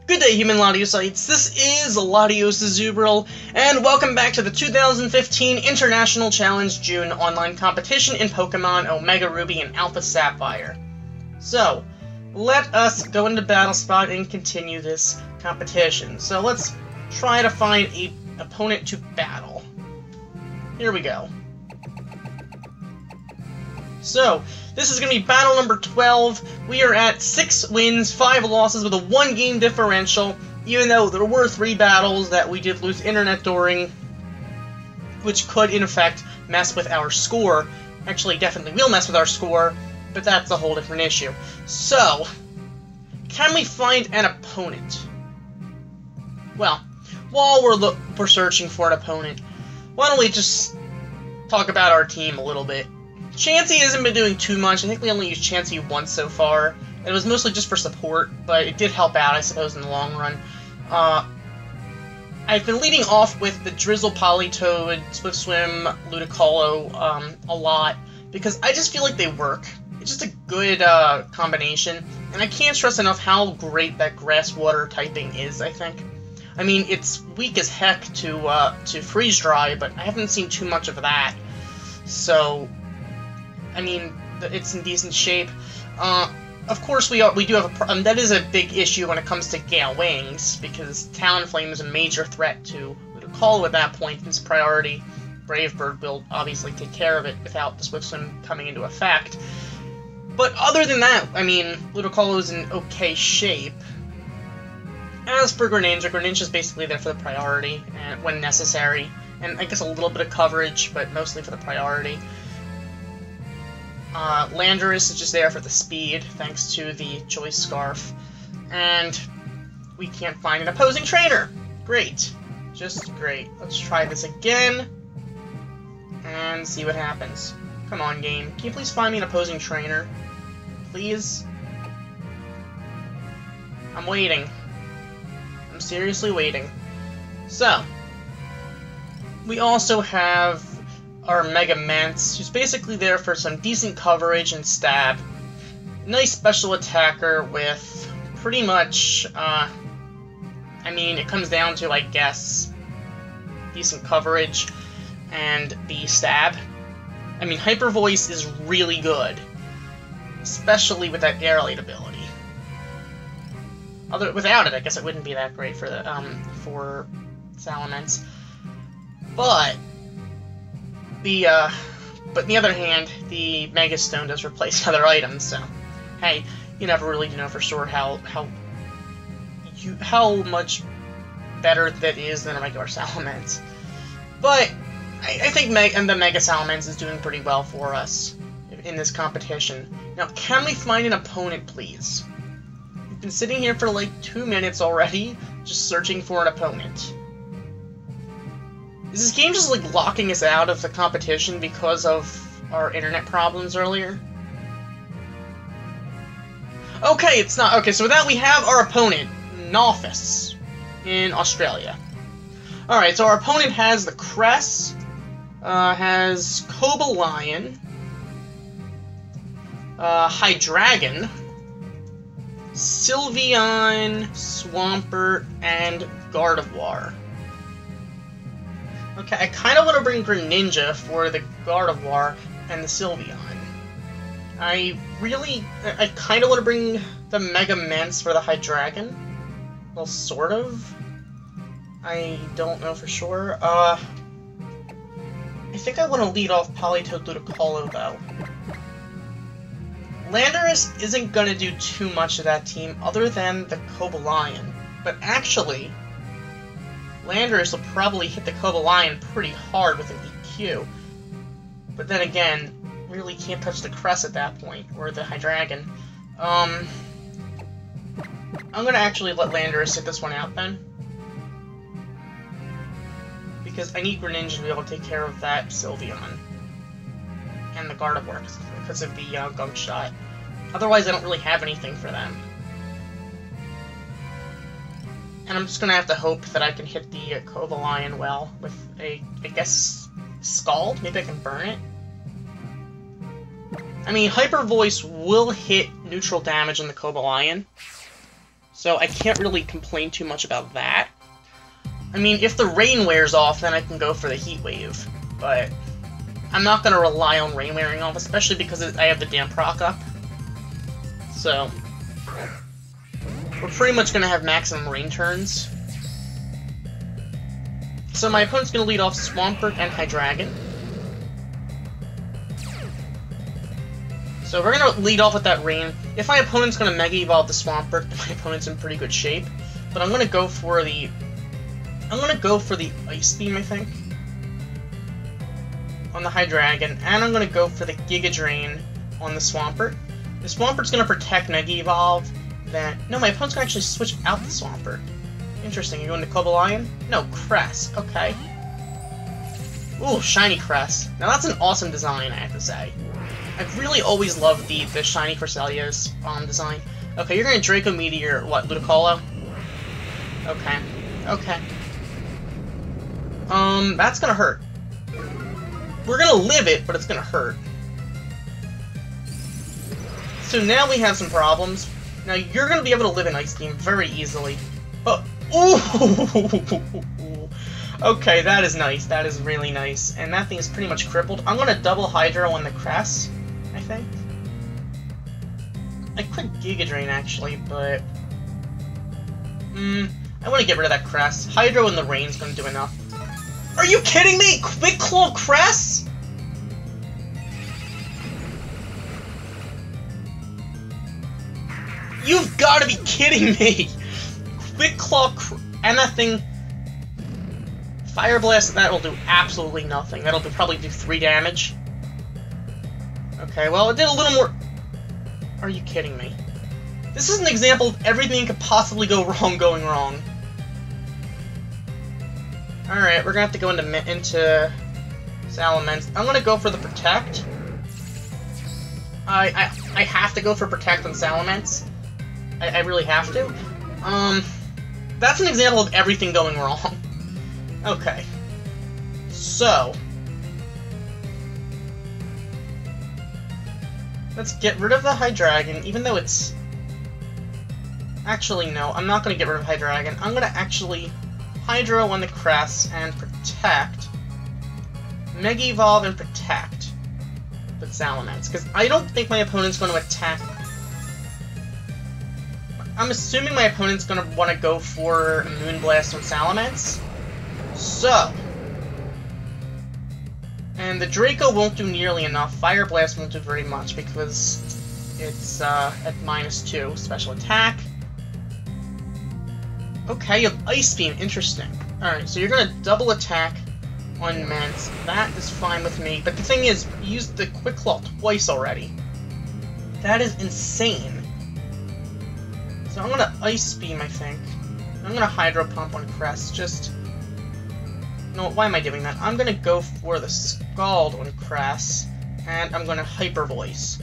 Good day, human Latiosites. This is Latios Zubril, and welcome back to the 2015 International Challenge June online competition in Pokemon Omega Ruby and Alpha Sapphire. So, let us go into Battle Spot and continue this competition. So let's try to find an opponent to battle. Here we go. So, this is going to be battle number 12. We are at 6 wins, 5 losses with a 1-game differential, even though there were 3 battles that we did lose internet during, which could, in effect, mess with our score. Actually, definitely will mess with our score, but that's a whole different issue. So, can we find an opponent? Well, while we're searching for an opponent, why don't we just talk about our team a little bit. Chansey hasn't been doing too much. I think we only used Chansey once so far. It was mostly just for support, but it did help out, I suppose, in the long run. I've been leading off with the Drizzle, Politoed, Swift Swim, Ludicolo a lot, because I just feel like they work. It's just a good combination, and I can't stress enough how great that Grass Water typing is, I think. I mean, it's weak as heck to Freeze Dry, but I haven't seen too much of that. So, I mean, it's in decent shape. Of course, we do have a that is a big issue when it comes to Gale Wings, because Talonflame is a major threat to Ludicolo at that point. It's priority. Brave Bird will obviously take care of it without the Swift Swim coming into effect. But other than that, I mean, Ludicolo is in okay shape. As for Greninja, Greninja's basically there for the priority and when necessary, and I guess a little bit of coverage, but mostly for the priority. Landorus is just there for the speed, thanks to the Choice Scarf. And we can't find an opposing trainer! Great. Just great. Let's try this again, and see what happens. Come on, game. Can you please find me an opposing trainer? Please? I'm waiting. I'm seriously waiting. So, we also have our Mega Mance, who's basically there for some decent coverage and stab. Nice special attacker with pretty much, I mean, it comes down to, I guess, decent coverage and the stab. I mean, Hyper Voice is really good, especially with that Aerolite ability. Without it, I guess it wouldn't be that great for the for Salamence. But on the other hand, the Mega Stone does replace other items, so hey, you never really know for sure how much better that is than a regular Salamence. But I think the Mega Salamence is doing pretty well for us in this competition. Now, can we find an opponent, please? We've been sitting here for like 2 minutes already, just searching for an opponent. Is this game just, like, locking us out of the competition because of our internet problems earlier? Okay, it's not. Okay, so with that, we have our opponent, Nalphis, in Australia. Alright, so our opponent has the Cress, has Cobalion, Hydreigon, Sylveon, Swampert, and Gardevoir. Okay, I kind of want to bring Greninja for the Gardevoir and the Sylveon. I kind of want to bring the Mega Mance for the Hydreigon. Well, sort of. I don't know for sure. I think I want to lead off Politoed Ludicolo, though. Landorus isn't going to do too much to that team other than the Cobalion. But actually, Landorus will probably hit the Cobalion pretty hard with an EQ. But then again, really can't touch the Cress at that point, or the Hydreigon. I'm gonna actually let Landorus hit this one out then. Because I need Greninja to be able to take care of that Sylveon. And the Gardevoir, because of the Gunk Shot. Otherwise, I don't really have anything for them. And I'm just gonna have to hope that I can hit the Cobalion well with I guess, Scald? Maybe I can burn it? I mean, Hyper Voice will hit neutral damage on the Cobalion. So I can't really complain too much about that. I mean, if the rain wears off, then I can go for the heat wave. But I'm not going to rely on rain wearing off, especially because I have the damn proc up. So we're pretty much going to have maximum rain turns. So my opponent's going to lead off Swampert and Hydreigon. So we're going to lead off with that rain. If my opponent's going to Mega Evolve the Swampert, then my opponent's in pretty good shape. But I'm going to go for the Ice Beam, I think, on the Hydreigon, and I'm going to go for the Giga Drain on the Swampert. The Swampert's going to protect Mega Evolve. Then no, my opponent's going to actually switch out the Swampert. Interesting. You're going to Cobalion? No, Cress. Okay. Ooh, shiny Cress. Now that's an awesome design, I have to say. I've really always loved the shiny Cresselia's design. Okay, you're going to Draco Meteor, what, Ludicolo? Okay. Okay. That's gonna hurt. We're gonna live it, but it's gonna hurt. So now we have some problems. Now you're gonna be able to live an Ice Beam very easily. Oh, ooh! Okay, that is nice. That is really nice. And that thing is pretty much crippled. I'm gonna double Hydro on the Cress, I think. I could Giga Drain actually, but I want to get rid of that Cress. Hydro in the rain's gonna do enough. Are you kidding me? Quick Claw Cress? You've got to be kidding me! Quick Claw and that thing... Fire Blast, that'll do absolutely nothing. That'll probably do 3 damage. Okay, well, it did a little more... Are you kidding me? This is an example of everything could possibly go wrong going wrong. Alright, we're gonna have to go into Salamence. I'm gonna go for the Protect. I have to go for Protect on Salamence. I really have to. That's an example of everything going wrong. Okay. So let's get rid of the Hydreigon, even though it's... Actually, no, I'm not gonna get rid of Hydreigon. I'm gonna actually Hydro on the Cress and Protect. Mega Evolve and Protect with Salamence, because I don't think my opponent's going to attack. I'm assuming my opponent's going to want to go for Moonblast on Salamence. So, and the Draco won't do nearly enough. Fire Blast won't do very much because it's at -2 special attack. Okay, you have Ice Beam. Interesting. Alright, so you're going to double attack on Mence. That is fine with me. But the thing is, you used the Quick Claw twice already. That is insane. So I'm going to Ice Beam, I think. I'm going to Hydro Pump on Cress. Just... No, why am I doing that? I'm going to go for the Scald on Cress. And I'm going to Hyper Voice.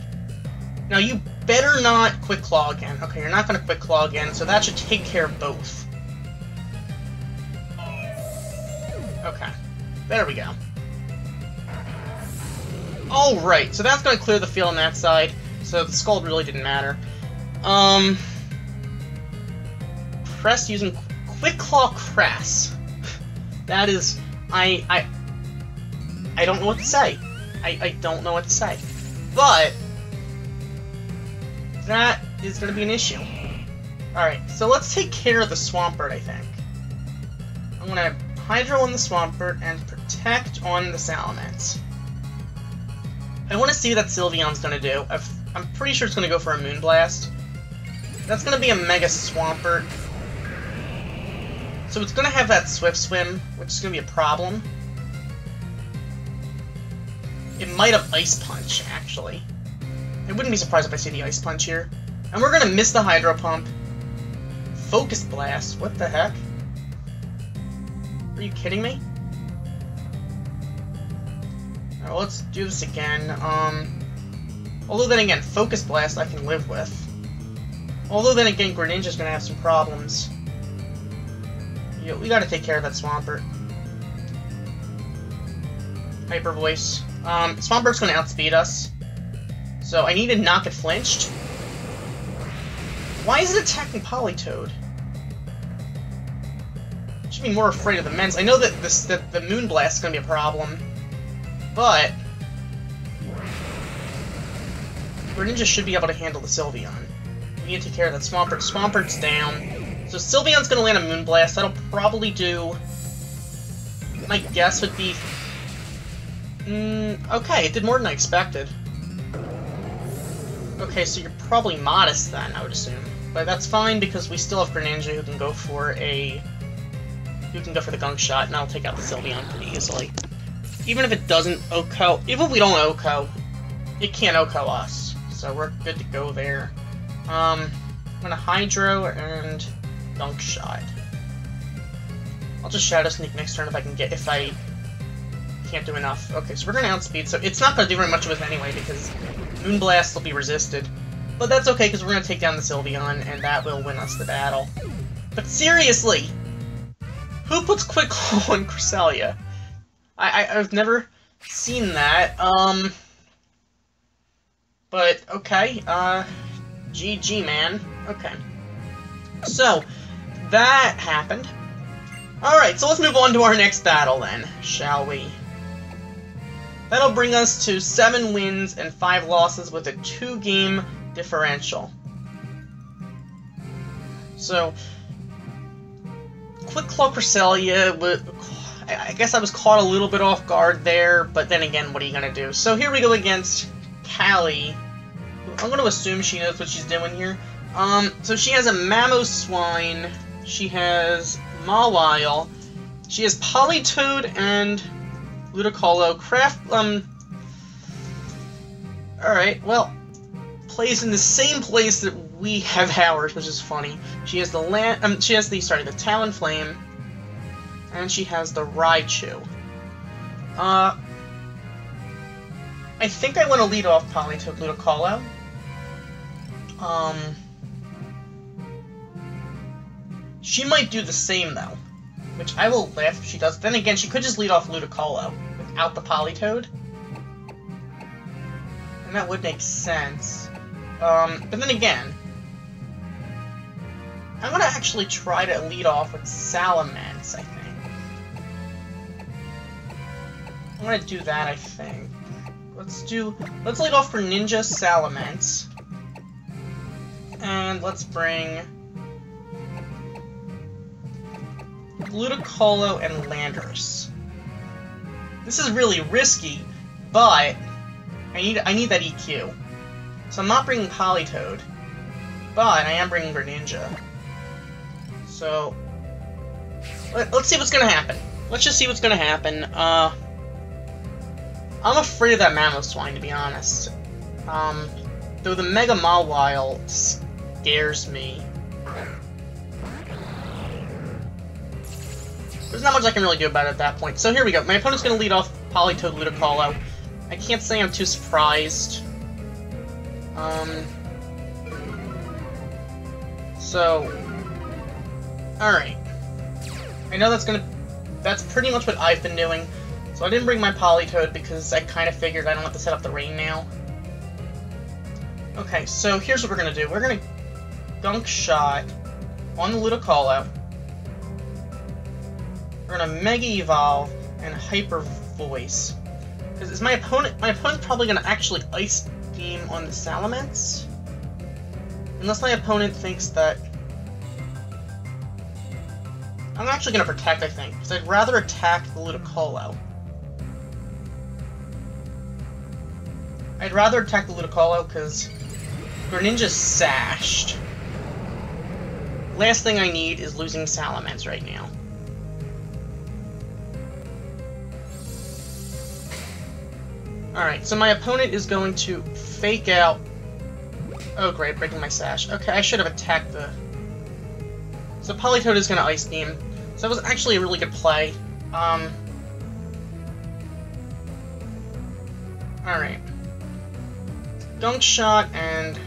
Now, you better not Quick Claw again. Okay, you're not going to Quick Claw again, so that should take care of both. Okay, there we go. Alright, so that's going to clear the field on that side, so the Scald really didn't matter. Cress using Quick Claw Cress. That is... I don't know what to say. I don't know what to say. But... that is going to be an issue. Alright, so let's take care of the Swampert, I think. I'm going to Hydro on the Swampert and Protect on the Salamence. I want to see what that Sylveon's going to do. I'm pretty sure it's going to go for a Moonblast. That's going to be a Mega Swampert. So it's going to have that Swift Swim, which is going to be a problem. It might have Ice Punch, actually. I wouldn't be surprised if I see the Ice Punch here. And we're going to miss the Hydro Pump. Focus Blast? What the heck? Are you kidding me? Alright, well, let's do this again. Although then again, Focus Blast I can live with. Although then again, Greninja's going to have some problems. Yeah, we got to take care of that Swampert. Hyper Voice. Swampert's going to outspeed us. So I need to not get flinched. Why is it attacking Politoed? Should be more afraid of the Mens. I know that the Moonblast is going to be a problem, but Greninja should be able to handle the Sylveon. We need to take care of that Swampert. Swampert's down. So Sylveon's going to land a Moonblast. That'll probably do... My guess would be... okay, it did more than I expected. Okay, so you're probably modest then, I would assume. But that's fine because we still have Greninja who can go for a... who can go for the Gunk Shot, and that'll take out the Sylveon pretty easily. Even if it doesn't OHKO... even if we don't OHKO, it can't OHKO us. So we're good to go there. I'm gonna Hydro and Gunk Shot. I'll just Shadow Sneak next turn if I can get... if I can't do enough. Okay, so we're gonna outspeed, so it's not gonna do very much with it anyway, because Moonblast will be resisted. But that's okay, because we're gonna take down the Sylveon, and that will win us the battle. But seriously! Who puts Quick Claw on Cresselia? I've never seen that, but, okay, GG, man. Okay. So, that happened. Alright, so let's move on to our next battle then, shall we? That'll bring us to 7 wins and 5 losses with a 2-game differential. So, Quick Claw Cresselia, I guess I was caught a little bit off guard there, but then again, what are you going to do? So here we go against Callie. I'm going to assume she knows what she's doing here. So she has a Mamoswine, she has Mawile, she has Politoed and Ludicolo. Alright, well, plays in the same place that we have ours, which is funny. She has the the Talonflame, and she has the Raichu. I think I want to lead off Politoed Ludicolo. She might do the same though, which I will laugh if she does. Then again, she could just lead off Ludicolo without the Politoed, and that would make sense. But then again, I'm gonna actually try to lead off with Salamence, I think. I'm gonna do that, I think. Let's lead off for Ninja Salamence. And let's bring Ludicolo and Landorus. This is really risky, but I need that EQ. So I'm not bringing Politoed, but I am bringing Greninja. So let's see what's gonna happen. Let's just see what's gonna happen. I'm afraid of that Mamoswine, to be honest. Though the Mega Mawile scares me. There's not much I can really do about it at that point. So here we go. My opponent's going to lead off Politoed Ludicolo. I can't say I'm too surprised. Alright. I know that's pretty much what I've been doing. So I didn't bring my Politoed because I kind of figured I don't have to set up the rain now. Okay, so here's what we're going to do. We're going to Gunk Shot on the Ludicolo. We're going to Mega Evolve and Hyper Voice. Because is my opponent's probably going to actually Ice Beam on the Salamence? Unless my opponent thinks that... I'm actually going to Protect, I think, because I'd rather attack the Ludicolo. I'd rather attack the Ludicolo because Greninja's sashed. Last thing I need is losing Salamence right now. Alright, so my opponent is going to fake out... Oh great, breaking my sash. Okay, I should have attacked the... So Politoed is going to Ice Beam. So that was actually a really good play. Alright. Gunk Shot, and...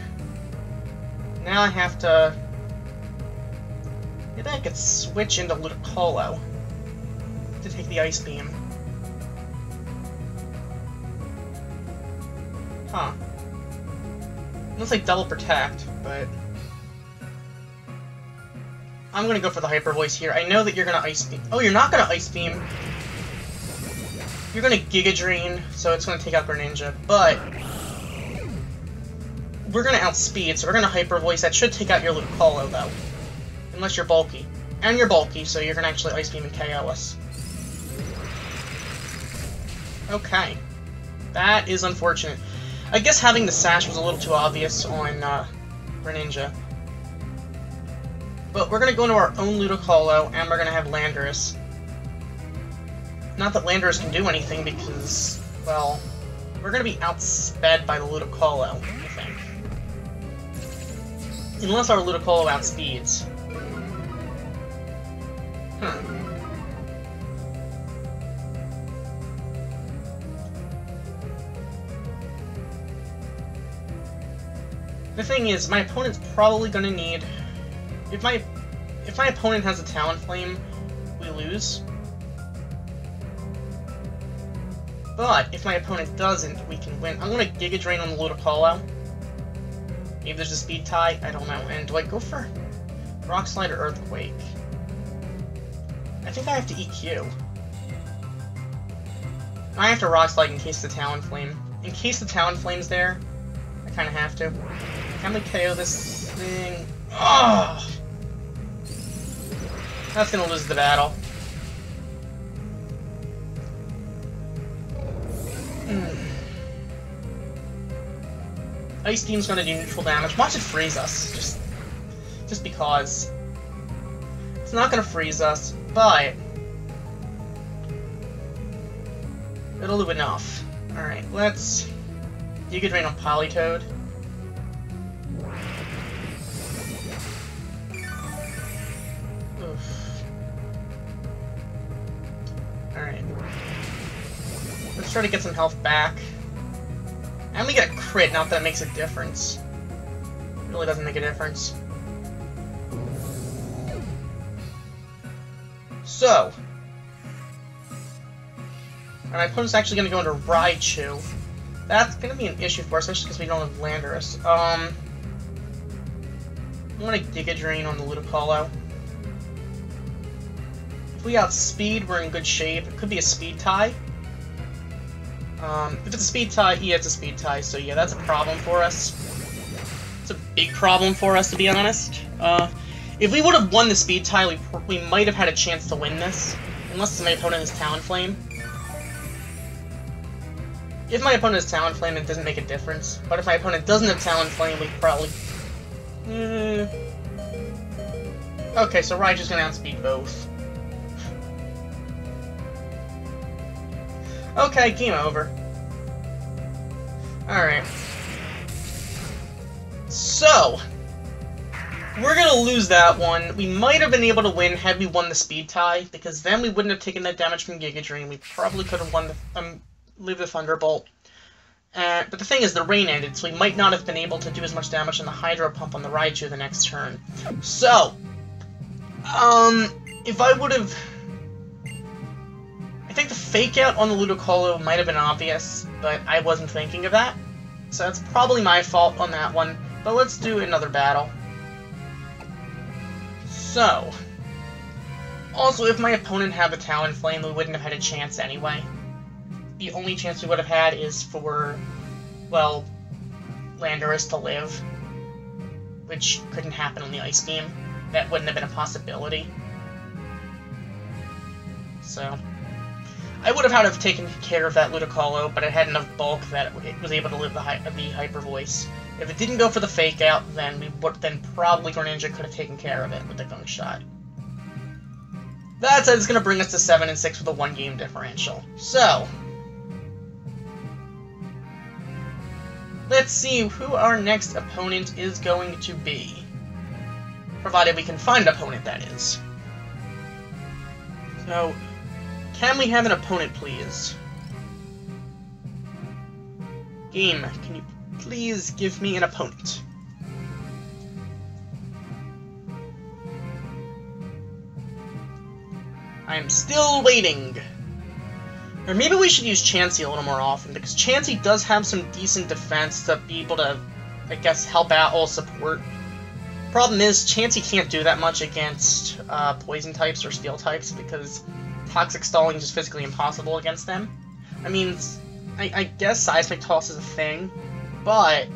Now I have to... Maybe I could switch into Ludicolo to take the Ice Beam. Huh. Looks like double protect, but... I'm gonna go for the Hyper Voice here. I know that you're gonna Ice Beam. Oh, you're not gonna Ice Beam. You're gonna Giga Drain, so it's gonna take out Greninja, but we're gonna outspeed, so we're gonna Hyper Voice. That should take out your Ludicolo, though. Unless you're bulky. And you're bulky, so you're gonna actually Ice Beam and KO us. Okay. That is unfortunate. I guess having the Sash was a little too obvious on Greninja. But we're gonna go into our own Ludicolo, and we're gonna have Landorus. Not that Landorus can do anything, because, well, we're gonna be outsped by the Ludicolo, I think. Unless our Ludicolo outspeeds. The thing is, my opponent's probably gonna need... If my opponent has a Talonflame, we lose. But if my opponent doesn't, we can win. I'm gonna Giga Drain on the Ludicolo. Maybe there's a speed tie, I don't know. And do I go for Rock Slide or Earthquake? I think I have to EQ. I have to Rock Slide in case the Talonflame. In case the Talonflame's there, I kinda have to. Can we KO this thing? Oh! That's gonna lose the battle. Ice Beam's gonna do neutral damage. Watch it freeze us, just because. It's not gonna freeze us, but it'll do enough. Alright, let's Giga Drain on Politoed. Alright. Let's try to get some health back. And we get a crit, not that it makes a difference. It really doesn't make a difference. So. And my opponent's actually going to go into Raichu. That's going to be an issue for us, especially because we don't have Landorus. I'm going to Giga Drain on the Ludicolo. If we outspeed, we're in good shape. It could be a speed tie. If it's a speed tie, yeah, it's a speed tie, so yeah, that's a problem for us. It's a big problem for us, to be honest. If we would have won the speed tie, we might have had a chance to win this. Unless my opponent has Talonflame. If my opponent has Talonflame, it doesn't make a difference. But if my opponent doesn't have Talonflame, we probably... Okay, so Raichu's gonna outspeed both. Okay, game over. Alright. So, we're gonna lose that one. We might have been able to win had we won the speed tie, because then we wouldn't have taken that damage from Giga Drain. We probably could have won the, leave the Thunderbolt. But the thing is, the rain ended, so we might not have been able to do as much damage on the Hydro Pump on the Raichu the next turn. So, if I would have... I think the Fake Out on the Ludicolo might have been obvious, but I wasn't thinking of that. So that's probably my fault on that one. But let's do another battle. So, also, if my opponent had the Talonflame, we wouldn't have had a chance anyway. The only chance we would have had is for, well, Landorus to live, which couldn't happen on the Ice Beam. That wouldn't have been a possibility. So, I would have had to have taken care of that Ludicolo, but it had enough bulk that it was able to live the Hyper Voice. If it didn't go for the Fake Out, then probably Greninja could have taken care of it with the Gunk Shot. That said, it's going to bring us to 7-6 with a 1-game differential. So, let's see who our next opponent is going to be. Provided we can find an opponent, that is. So, can we have an opponent, please? Game, can you please give me an opponent? I am still waiting. Or maybe we should use Chansey a little more often, because Chansey does have some decent defense to be able to, I guess, help out all support. Problem is, Chansey can't do that much against poison types or steel types because toxic stalling is just physically impossible against them. I mean, I guess Seismic Toss is a thing, but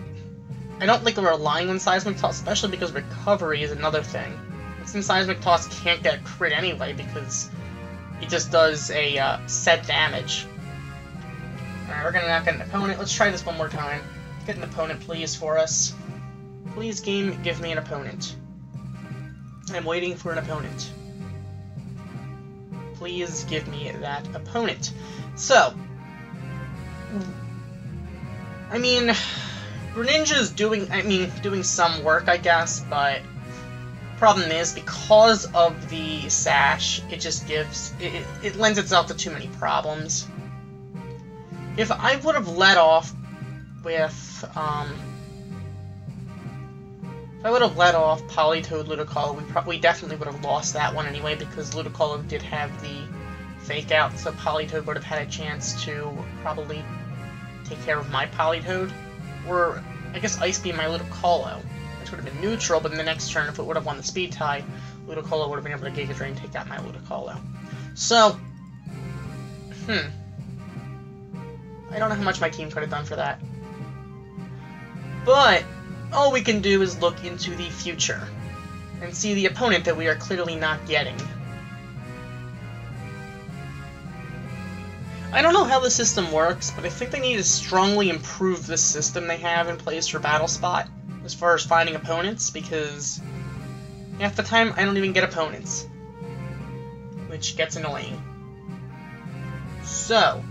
I don't think we're relying on Seismic Toss, especially because recovery is another thing. And since Seismic Toss can't get a crit anyway because it just does a set damage. Alright, we're gonna knock out an opponent. Let's try this one more time. Get an opponent, please, for us. Please, game, give me an opponent. I'm waiting for an opponent. Please give me that opponent. So, I mean, Greninja's doing some work, I guess, but problem is, because of the Sash, it just gives, it lends itself to too many problems. If I would have let off with, if I would have let off Politoed Ludicolo, we definitely would have lost that one anyway, because Ludicolo did have the Fake Out, so Politoed would have had a chance to probably take care of my Politoed. Or, I guess Ice Beam my Ludicolo, which would have been neutral, but in the next turn, if it would have won the Speed tie, Ludicolo would have been able to Giga Drain and take out my Ludicolo. So, I don't know how much my team could have done for that. But all we can do is look into the future and see the opponent that we are clearly not getting. I don't know how the system works, but I think they need to strongly improve this system they have in place for Battle Spot as far as finding opponents, because half the time I don't even get opponents, which gets annoying. So,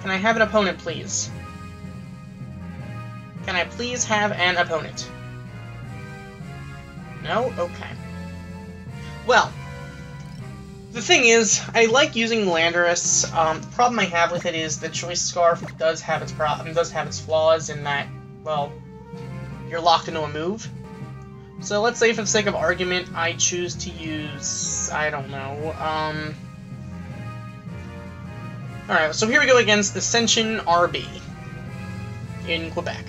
can I have an opponent, please? Can I please have an opponent? No? Okay. Well, the thing is, I like using Landorus. The problem I have with it is the Choice Scarf does have its flaws in that, well, you're locked into a move. So let's say, for the sake of argument, I choose to use, I don't know, Alright, so here we go against Ascension RB in Quebec.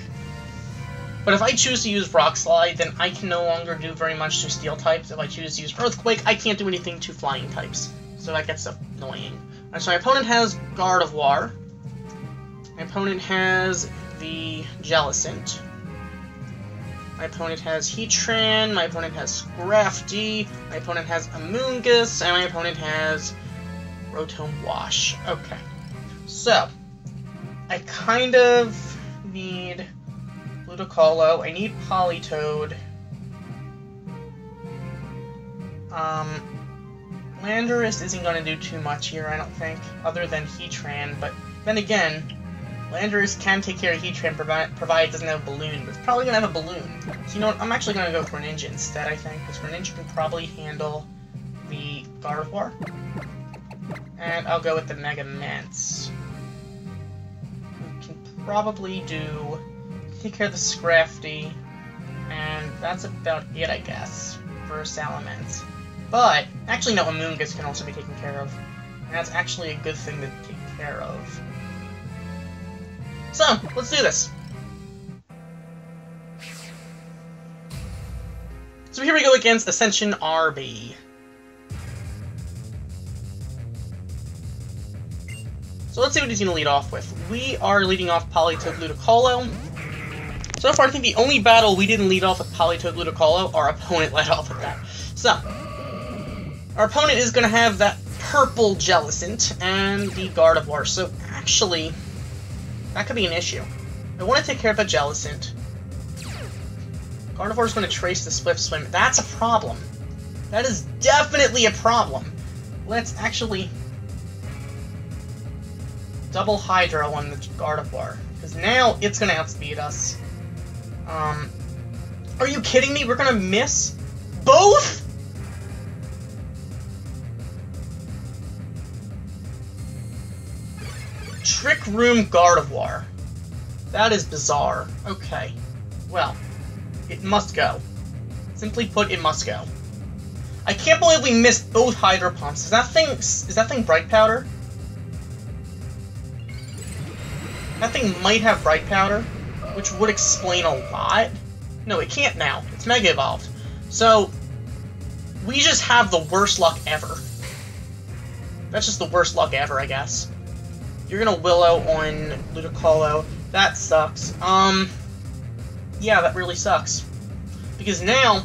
But if I choose to use Rock Slide, then I can no longer do very much to Steel types. If I choose to use Earthquake, I can't do anything to Flying types. So that gets annoying. Right, so my opponent has Gardevoir. My opponent has the Jellicent. My opponent has Heatran. My opponent has Scrafty. My opponent has Amoonguss. And my opponent has Rotom Wash. Okay. So, I kind of need Ludicolo. I need Politoed. Landorus isn't going to do too much here, I don't think, other than Heatran. But then again, Landorus can take care of Heatran provided it doesn't have a Balloon. But it's probably going to have a Balloon. So you know what? I'm actually going to go for Greninja instead, I think, because Greninja can probably handle the Gardevoir. And I'll go with the Mega Mance. We can probably take care of the Scrafty, and that's about it, I guess, for Salamence. But, actually no, Amoonguss can also be taken care of, and that's actually a good thing to take care of. So, let's do this! So here we go against Ascension RB. So let's see what he's going to lead off with. We are leading off Politoed Ludicolo. So far, I think the only battle we didn't lead off with Politoed Ludicolo, our opponent led off with that. So, our opponent is going to have that purple Jellicent and the Gardevoir. So, actually, that could be an issue. I want to take care of the Jellicent. Gardevoir is going to trace the Swift Swim. That's a problem. That is definitely a problem. Let's actually double Hydro on the Gardevoir, because now it's going to outspeed us. Are you kidding me? We're going to miss both? Trick Room Gardevoir. That is bizarre. Okay. Well, it must go. Simply put, it must go. I can't believe we missed both Hydro Pumps. Is that thing Bright Powder? That thing might have Bright Powder, which would explain a lot. No, it can't now. It's Mega Evolved. So, we just have the worst luck ever. That's just the worst luck ever, I guess. You're gonna Willow on Ludicolo. That sucks. Yeah, that really sucks. Because now,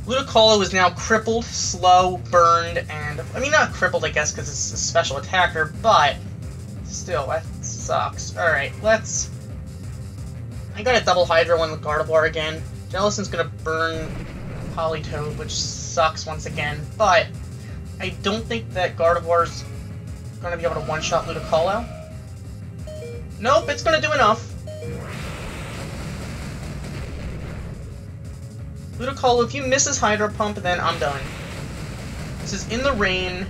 Ludicolo is now crippled, slow, burned, and... I mean, not crippled, I guess, because it's a special attacker, but... Still, that sucks. Alright, let's... I got a double Hydro on the Gardevoir again. Jellicent's gonna burn Politoed, which sucks once again, but... I don't think that Gardevoir's gonna be able to one-shot Ludicolo. Nope, it's gonna do enough. Ludicolo, if you miss his Hydro Pump, then I'm done. This is in the rain.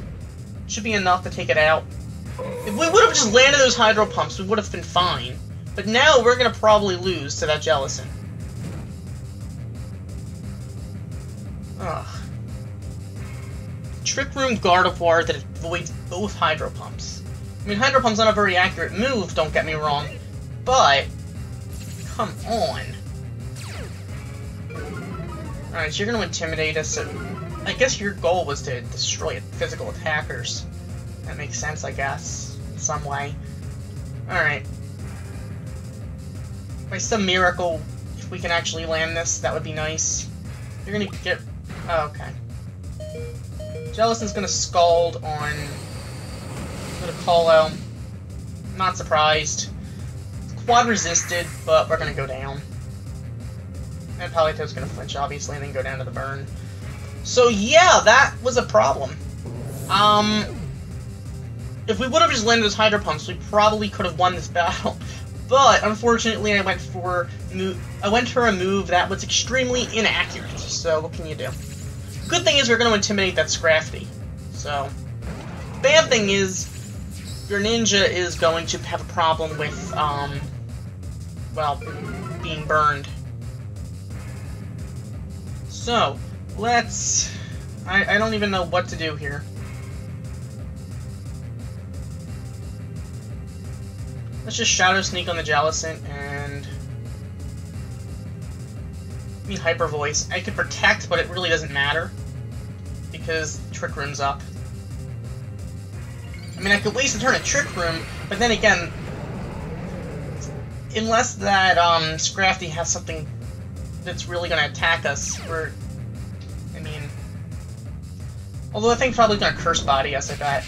Should be enough to take it out. If we would have just landed those Hydro Pumps, we would have been fine. But now we're gonna probably lose to that Jellicent. Ugh. Trick Room Gardevoir that avoids both Hydro Pumps. I mean, Hydro Pump's not a very accurate move, don't get me wrong, but... Come on. Alright, so you're gonna intimidate us, so I guess your goal was to destroy physical attackers. That makes sense, I guess, in some way. Alright. By some miracle, if we can actually land this, that would be nice. You're gonna get... Oh, okay. Jellicent's gonna Scald on Ludicolo. Not surprised. Quad resisted, but we're gonna go down. And Politoed's gonna flinch, obviously, and then go down to the burn. So yeah, that was a problem. If we would have just landed those Hydro Pumps, we probably could have won this battle. But unfortunately, I went for a move that was extremely inaccurate. So what can you do? Good thing is we're going to intimidate that Scrafty. So bad thing is your ninja is going to have a problem with well, being burned. So let's. I don't even know what to do here. Let's just Shadow Sneak on the Jellicent and... I mean, Hyper Voice. I could Protect, but it really doesn't matter. Because Trick Room's up. I mean, I could waste a turn at Trick Room, but then again... Unless that, Scrafty has something that's really gonna attack us, or... I mean... Although I think probably gonna Curse Body us, I bet.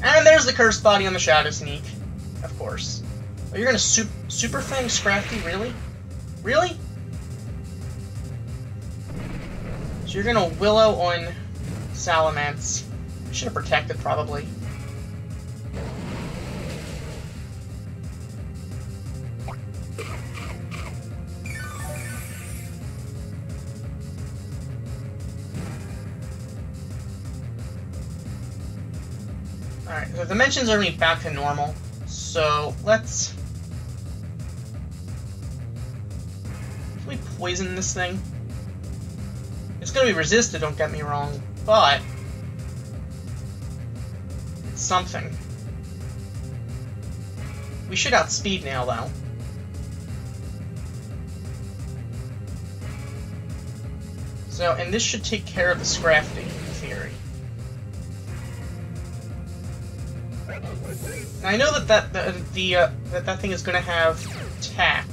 And there's the Curse Body on the Shadow Sneak. Of course. Oh, you're gonna Super Fang Scrafty? Really? Really? So you're gonna Willow on Salamence. Should have Protected, probably. Alright, the dimensions are going to be back to normal, so let's... Can we poison this thing? It's going to be resisted, don't get me wrong, but... It's something. We should outspeed now, though. So, and this should take care of the Scrafty, in theory. Now, I know that that thing is going to have Tact.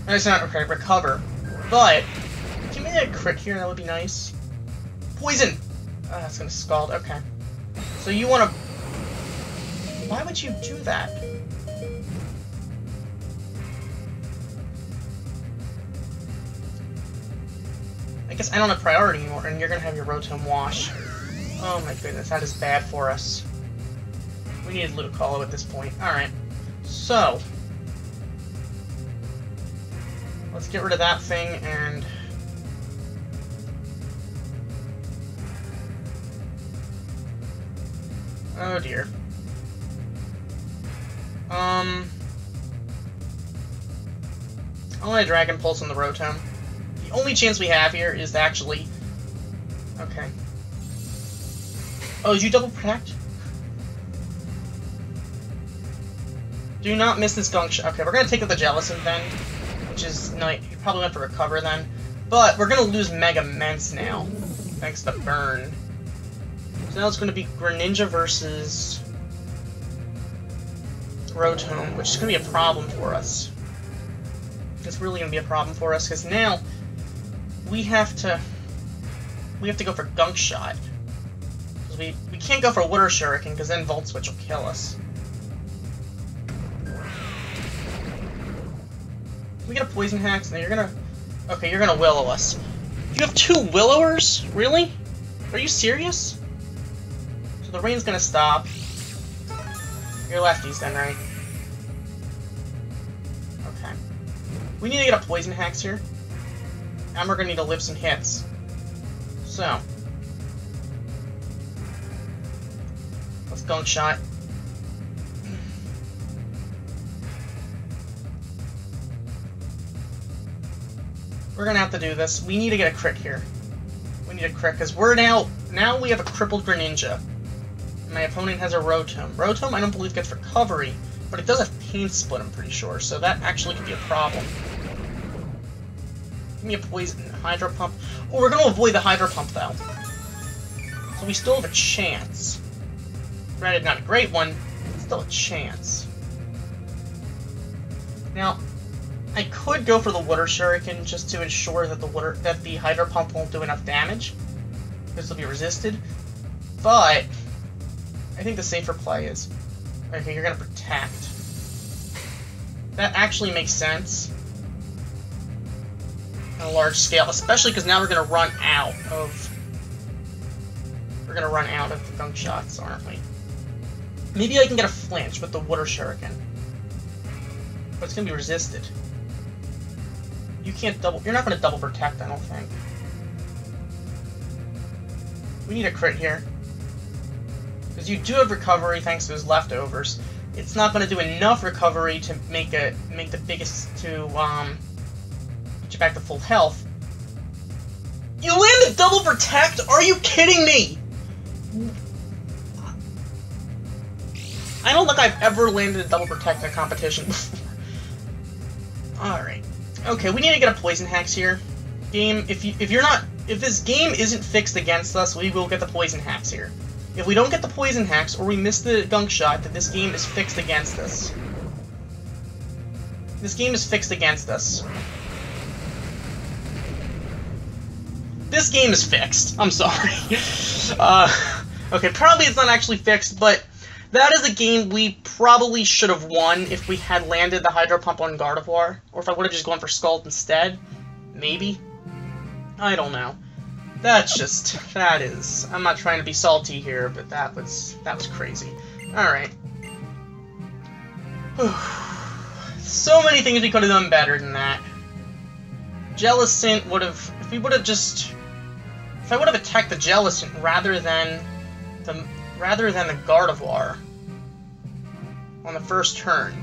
No, it's not okay, Recover. But can we get a crit here? That would be nice. Poison. Oh, that's going to Scald. Okay. So you want to? Why would you do that? I guess I don't have priority anymore, and you're going to have your Rotom Wash. Oh my goodness, that is bad for us. We needed Ludicolo at this point. Alright. So. Let's get rid of that thing and... Oh dear. I want a Dragon Pulse on the Rotom. The only chance we have here is to actually... Okay. Oh, did you double protect? Do not miss this gunk shot. Okay, we're gonna take out the Jellicent then, which is nice. You probably have to recover then. But we're gonna lose Mega Mence now, thanks to Burn. So now it's gonna be Greninja versus Rotom, which is gonna be a problem for us. It's really gonna be a problem for us because now we have to go for Gunk Shot. We can't go for Water Shuriken because then Volt Switch will kill us. We get a Poison Hex, and you're gonna... Okay, you're gonna Willow us. You have 2 Willowers? Really? Are you serious? So the rain's gonna stop. You're lefties then, right? Okay. We need to get a Poison Hex here. And we're gonna need to live some hits. So... let's Gunk Shot. We're gonna have to do this. We need to get a crit here. We need a crit, because we're now we have a crippled Greninja. My opponent has a Rotom. Rotom, I don't believe, gets recovery, but it does have Pain Split, I'm pretty sure, so that actually could be a problem. Give me a Poison Hydro Pump. Oh, we're gonna avoid the Hydro Pump, though. So we still have a chance. Granted, not a great one, but still a chance. Now, I could go for the Water Shuriken just to ensure that the Hydro Pump won't do enough damage. This will be resisted. But I think the safer play is... okay, you're gonna Protect. That actually makes sense. On a large scale, especially because now we're gonna run out of... the Gunk Shots, aren't we? Maybe I can get a flinch with the Water Shuriken. But it's gonna be resisted. You can't double... you're not gonna double Protect, I don't think. We need a crit here. Because you do have recovery thanks to his leftovers. It's not gonna do enough recovery to make the biggest... to, get you back to full health. You landed double Protect? Are you kidding me? I don't think I've ever landed a double Protect in a competition before. Alright. Okay, we need to get a Poison Hex here. Game, if this game isn't fixed against us, we will get the Poison Hex here. If we don't get the Poison Hex, or we miss the Gunk Shot, then this game is fixed against us. This game is fixed against us. This game is fixed. I'm sorry. Okay, probably it's not actually fixed, but that is a game we probably should have won if we had landed the Hydro Pump on Gardevoir, or if I would have just gone for Scald instead. Maybe. I don't know. That is... I'm not trying to be salty here, but that was crazy. Alright. So many things we could have done better than that. Jellicent would have... if we would have just... if I would have attacked the Jellicent rather than the Gardevoir on the first turn,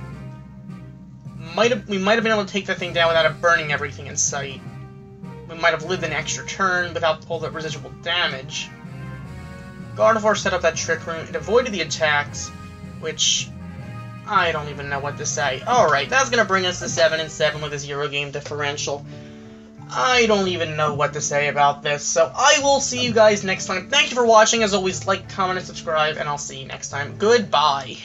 we might have been able to take that thing down without it burning everything in sight. We might have lived an extra turn without all that residual damage. Gardevoir set up that Trick Room. It avoided the attacks, which I don't even know what to say. Alright, that's going to bring us to 7-7 with a 0-game differential. I don't even know what to say about this, so I will see you guys next time. Thank you for watching. As always, like, comment, and subscribe, and I'll see you next time. Goodbye.